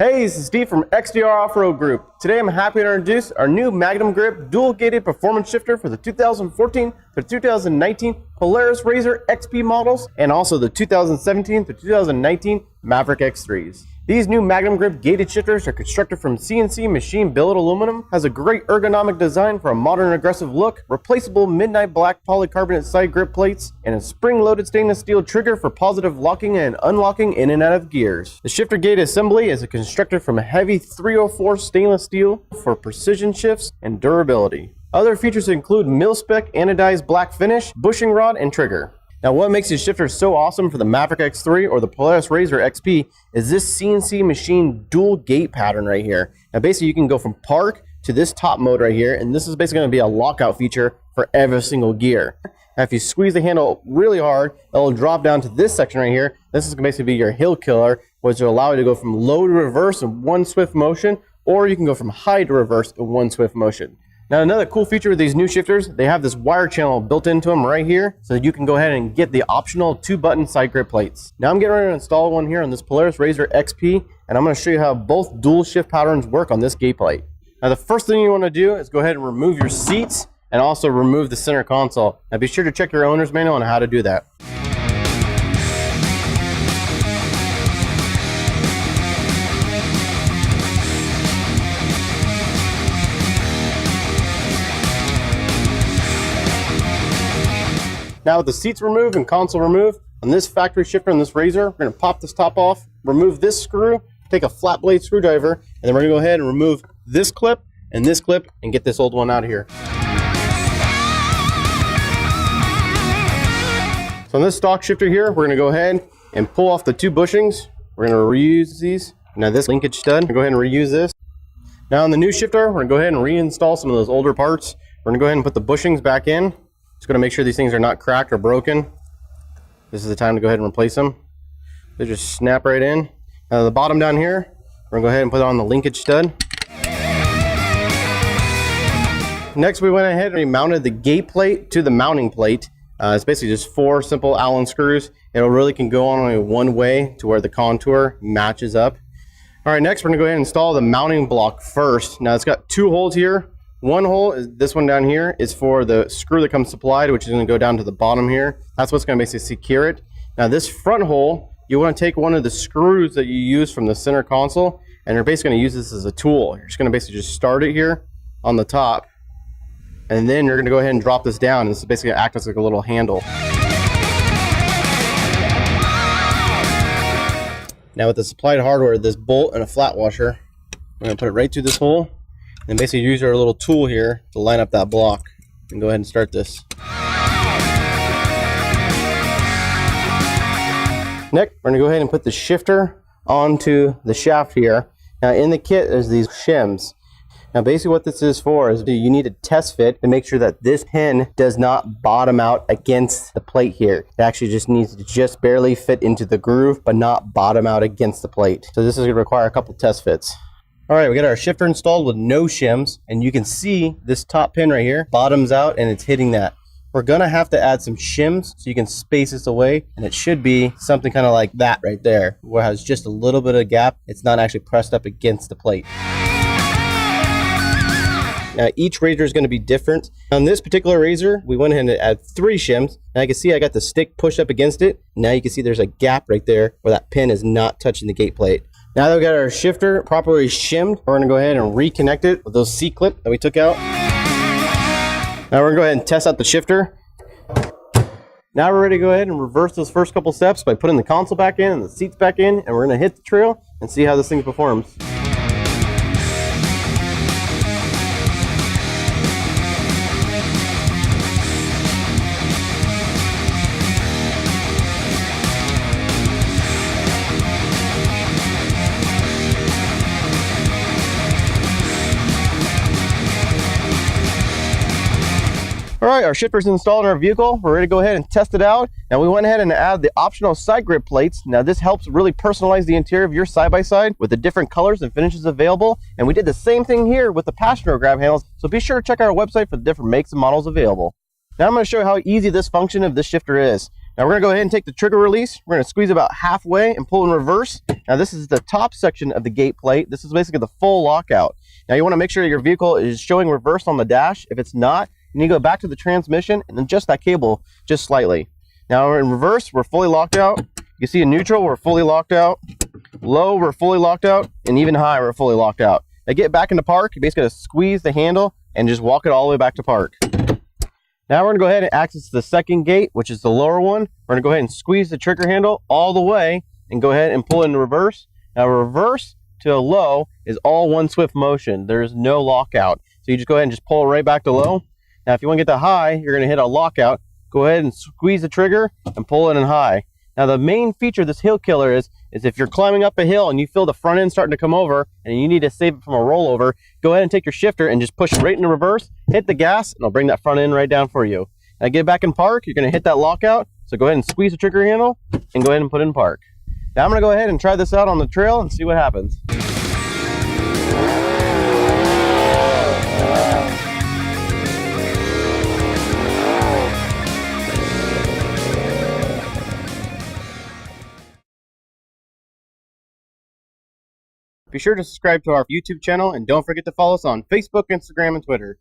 Hey, this is Steve from XDR Off-Road Group. Today I'm happy to introduce our new Magnum Grip Dual-gated performance shifter for the 2014 to 2019 Polaris RZR XP models and also the 2017 to 2019 Maverick X3s. These new Magnum Grip gated shifters are constructed from CNC machine billet aluminum, has a great ergonomic design for a modern and aggressive look, replaceable midnight black polycarbonate side grip plates, and a spring-loaded stainless steel trigger for positive locking and unlocking in and out of gears. The shifter gate assembly is constructed from a heavy 304 stainless steel for precision shifts and durability. Other features include MIL-Spec anodized black finish, bushing rod, and trigger. Now, what makes these shifters so awesome for the Maverick X3 or the Polaris RZR XP is this CNC machine dual gate pattern right here. Now, basically, you can go from park to this top mode right here, and this is basically going to be a lockout feature for every single gear. Now, if you squeeze the handle really hard, it'll drop down to this section right here. This is basically be your hill killer, which will allow you to go from low to reverse in one swift motion, or you can go from high to reverse in one swift motion. Now, another cool feature with these new shifters, they have this wire channel built into them right here, so that you can go ahead and get the optional 2-button side grip plates. Now I'm getting ready to install one here on this Polaris RZR XP, and I'm going to show you how both dual shift patterns work on this gate plate. Now, the first thing you want to do is go ahead and remove your seats and also remove the center console. Now, be sure to check your owner's manual on how to do that. Now with the seats removed and console removed, on this factory shifter on this RZR, we're going to pop this top off, remove this screw, take a flat blade screwdriver, and then we're going to go ahead and remove this clip, and get this old one out of here. So on this stock shifter here, we're going to go ahead and pull off the 2 bushings. We're going to reuse these. Now this linkage stud, go ahead and reuse this. Now on the new shifter, we're going to go ahead and reinstall some of those older parts. We're going to go ahead and put the bushings back in. Just going to make sure these things are not cracked or broken. This is the time to go ahead and replace them. They just snap right in. Now the bottom down here, we're going to go ahead and put on the linkage stud. Next, we went ahead and remounted the gate plate to the mounting plate. It's basically just 4 simple Allen screws. It really can go on only one way to where the contour matches up. All right, next we're going to go ahead and install the mounting block first. Now it's got 2 holes here. One hole is this one down here is for the screw that comes supplied, which is going to go down to the bottom here. That's what's going to basically secure it. Now this front hole, you want to take one of the screws that you use from the center console, and you're basically going to use this as a tool. You're just going to basically just start it here on the top, and then you're going to go ahead and drop this down. And this is basically going to act as like a little handle. Now with the supplied hardware, this bolt and a flat washer, we're going to put it right through this hole. And basically use our little tool here to line up that block. And go ahead and start this. Next, we're going to go ahead and put the shifter onto the shaft here. Now in the kit, there's these shims. Now basically what this is for is you need a test fit to make sure that this pin does not bottom out against the plate here. It actually just needs to just barely fit into the groove, but not bottom out against the plate. So this is going to require a couple test fits. All right, we got our shifter installed with no shims, and you can see this top pin right here bottoms out and it's hitting that. We're gonna have to add some shims so you can space this away, and it should be something kind of like that right there, where it has just a little bit of gap. It's not actually pressed up against the plate. Now each RZR is going to be different. On this particular RZR, we went ahead and added 3 shims. Now you can see I got the stick pushed up against it. Now you can see there's a gap right there where that pin is not touching the gate plate. Now that we got our shifter properly shimmed, we're going to go ahead and reconnect it with those C-clips that we took out. Now we're going to go ahead and test out the shifter. Now we're ready to go ahead and reverse those first couple steps by putting the console back in and the seats back in, and we're going to hit the trail and see how this thing performs. All right, our shifter's installed in our vehicle. We're ready to go ahead and test it out. Now we went ahead and added the optional side grip plates. Now this helps really personalize the interior of your side-by-side with the different colors and finishes available. And we did the same thing here with the passenger grab handles. So be sure to check out our website for the different makes and models available. Now I'm going to show you how easy this function of this shifter is. Now we're gonna go ahead and take the trigger release. We're gonna squeeze about halfway and pull in reverse. Now this is the top section of the gate plate. This is basically the full lockout. Now you wanna make sure your vehicle is showing reverse on the dash. If it's not, you need to go back to the transmission and adjust that cable just slightly. Now we're in reverse, we're fully locked out. You see in neutral, we're fully locked out. Low, we're fully locked out. And even high, we're fully locked out. Now get back into park, you basically gotta squeeze the handle and just walk it all the way back to park. Now we're gonna go ahead and access the second gate, which is the lower one. We're gonna go ahead and squeeze the trigger handle all the way and go ahead and pull it into reverse. Now reverse to a low is all one swift motion. There is no lockout. So you just go ahead and just pull it right back to low. Now if you wanna get to high, you're gonna hit a lockout. Go ahead and squeeze the trigger and pull it in high. Now the main feature of this hill killer is if you're climbing up a hill and you feel the front end starting to come over and you need to save it from a rollover, go ahead and take your shifter and just push right into reverse, hit the gas, and it'll bring that front end right down for you. Now get back in park, you're gonna hit that lockout, so go ahead and squeeze the trigger handle and go ahead and put it in park. Now I'm gonna go ahead and try this out on the trail and see what happens. Be sure to subscribe to our YouTube channel and don't forget to follow us on Facebook, Instagram, and Twitter.